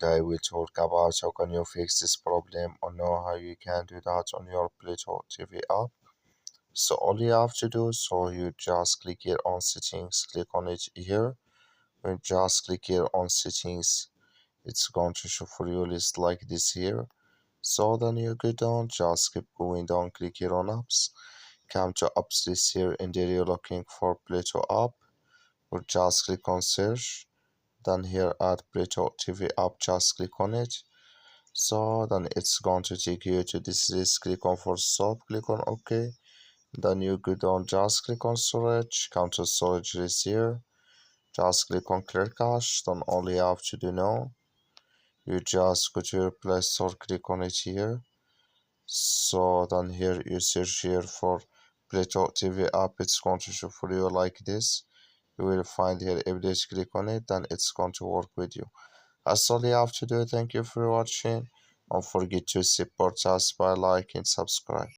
today we talk about how can you fix this problem or know how you can do that on your Pluto TV app. So all you have to do, so you just click here on settings, click on it here. When you just click here on settings, it's going to show for you list like this here. So then you go down, just keep going down, click here on apps, come to apps list here, and there you're looking for Pluto app, or just click on search. Then here at Pluto TV app, just click on it. So then it's going to take you to this list. Click on for stop, click on OK. Then you go down, just click on storage, come to storage list here. Just click on clear cache. Then all you have to do now, you just go to your Play Store, click on it here. So then here you search here for Pluto TV app. It's going to show for you like this. You will find here update, click on it, then it's going to work with you. That's all you have to do. Thank you for watching. Don't forget to support us by liking and subscribe.